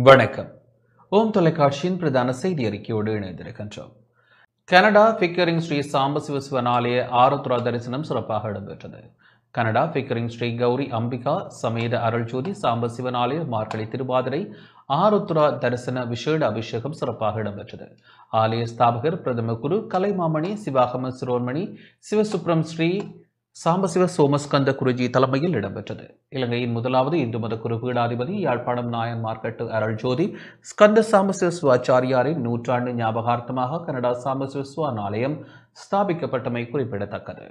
வணக்கம். ஓம் தொலைக்காட்சியின் பிரதான செய்தி அறிக்கையோடு இணைந்திருக்கின்றோம். கனடா பிக்கரிங் ஸ்ரீ சாம்பசிவ ஆலய ஆருத்ரா தரிசனம் சிறப்பாக இடம்பெற்றது. கனடா பிக்கரிங் ஸ்ரீ கௌரி அம்பிகா சமேத அருள்ஜோதி சாம்பசிவன் ஆலய மார்கழி திருவாதிரை ஆருத்ரா தரிசன விசேட அபிஷேகம் சிறப்பாக இடம்பெற்றது. ஆலய ஸ்தாபகர் பிரதம குரு கலைமாமணி சிவாகம சிரோன்மணி சிவசுப்ரம் ஸ்ரீ சாம்பசிவ சோமஸ்கந்த குருஜி தலைமையில் இடம்பெற்றது. இலங்கையின் முதலாவது இந்து மத குரு பீடாதிபதி யாழ்ப்பாணம் நாயன் மார்க்கெட்டு அருள்ஜோதி ஸ்கந்த சாம்பசிவ சுவாச்சாரியாரின் நூற்றாண்டு ஞாபகார்த்தமாக கனடா சாம்பசிவ சுவான் ஆலயம் ஸ்தாபிக்கப்பட்டமை குறிப்பிடத்தக்கது.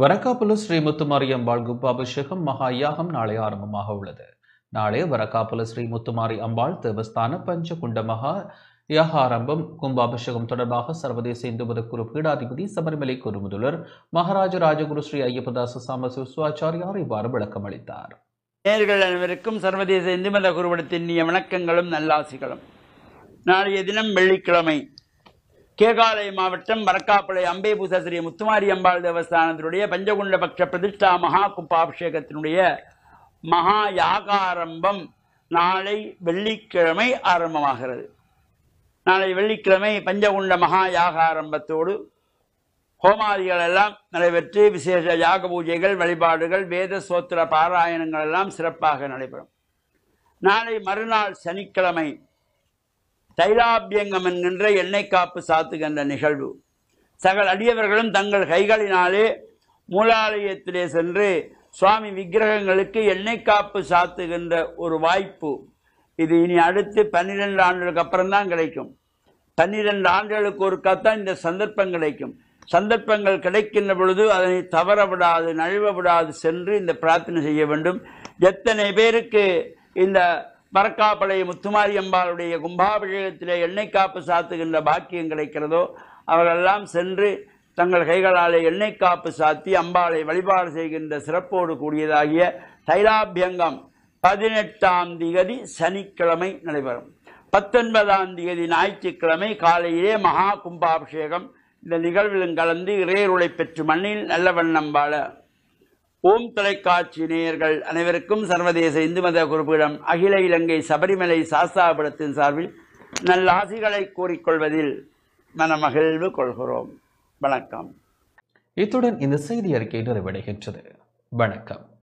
வரக்காப்புல ஸ்ரீ முத்துமாரியம்பாள் கும்பாபிஷேகம் மகா யாகம் நாளை ஆரம்பமாக உள்ளது. நாளை வரக்காப்புல ஸ்ரீ முத்துமாரி அம்பாள் தேவஸ்தான பஞ்சகுண்ட மகா யாகாரம்பம் கும்பாபிஷேகம் தொடர்பாக சர்வதேச இந்து மத குரு பீடாதிபதி சபரிமலை குருமுதல்வர் மகாராஜ ராஜகுரு ஸ்ரீ ஐயப்பதாச சாம்பசிவ சுவாச்சாரியார் இவ்வாறு விளக்கம் அளித்தார். நேயர்கள் அனைவருக்கும் சர்வதேச இந்து மத குருபடத்தின் வணக்கங்களும் நல்லாசிகளும். நாளைய தினம் வெள்ளிக்கிழமை கேகாலை மாவட்டம் வரக்காப்பளை அம்பேபூச ஸ்ரீ முத்துமாரி அம்பாள் தேவஸ்தானத்தினுடைய பஞ்சகுண்ட பக்ஷ பிரதிஷ்டா மகா கும்பாபிஷேகத்தினுடைய மகா யாகாரம்பம் நாளை வெள்ளிக்கிழமை ஆரம்பமாகிறது. நாளை வெள்ளிக்கிழமை பஞ்சகுண்ட மகா யாகாரம்பத்தோடு ஹோமாதிகள் எல்லாம் நடைபெற்று விசேஷ யாக பூஜைகள் வழிபாடுகள் வேத சோத்திர பாராயணங்கள் எல்லாம் சிறப்பாக நடைபெறும். நாளை மறுநாள் சனிக்கிழமை தைலாபியங்கம் என்கின்ற எண்ணெய் காப்பு சாத்துகின்ற நிகழ்வு. சகல அடியவர்களும் தங்கள் கைகளினாலே மூலாலயத்திலே சென்று சுவாமி விக்கிரகங்களுக்கு எண்ணெய் காப்பு சாத்துகின்ற ஒரு வாய்ப்பு இது இனி அடுத்து 12 ஆண்டுகளுக்கு அப்புறம்தான் கிடைக்கும். 12 ஆண்டுகளுக்கு ஒருக்காத்தான் இந்த சந்தர்ப்பம் கிடைக்கும். சந்தர்ப்பங்கள் கிடைக்கின்ற பொழுது அதனை தவற விடாது நழுவ விடாது சென்று இந்த பிரார்த்தனை செய்ய வேண்டும். எத்தனை பேருக்கு இந்த வரக்காப்பளை முத்துமாரி அம்பாளுடைய கும்பாபிஷேகத்திலே எண்ணெய் காப்பு சாத்துகின்ற பாக்கியம் கிடைக்கிறதோ அவர்களெல்லாம் சென்று தங்கள் கைகளாலே எண்ணெய் காப்பு சாத்தி அம்பாளை வழிபாடு செய்கின்ற சிறப்போடு கூடியதாகிய தைலாபியங்கம் 18ஆம் திகதி சனிக்கிழமை நடைபெறும். 19ஆம் திகதி ஞாயிற்றுக்கிழமை காலையிலே மகா கும்பாபிஷேகம். இந்த நிகழ்விலும் கலந்து இறையருளை பெற்று மண்ணில் நல்ல வண்ணம் வாழ ஓம் தொலைக்காட்சி நேயர்கள் அனைவருக்கும் சர்வதேச இந்து மத குருபீடம் அகில இலங்கை சபரிமலை சாஸ்தாபீடத்தின் சார்பில் நல்ல ஆசிகளை கூறிக்கொள்வதில் மனமகிழ்வு கொள்கிறோம். வணக்கம். இத்துடன் இந்த செய்தி அறிக்கை நிறைவடைகின்றது. வணக்கம்.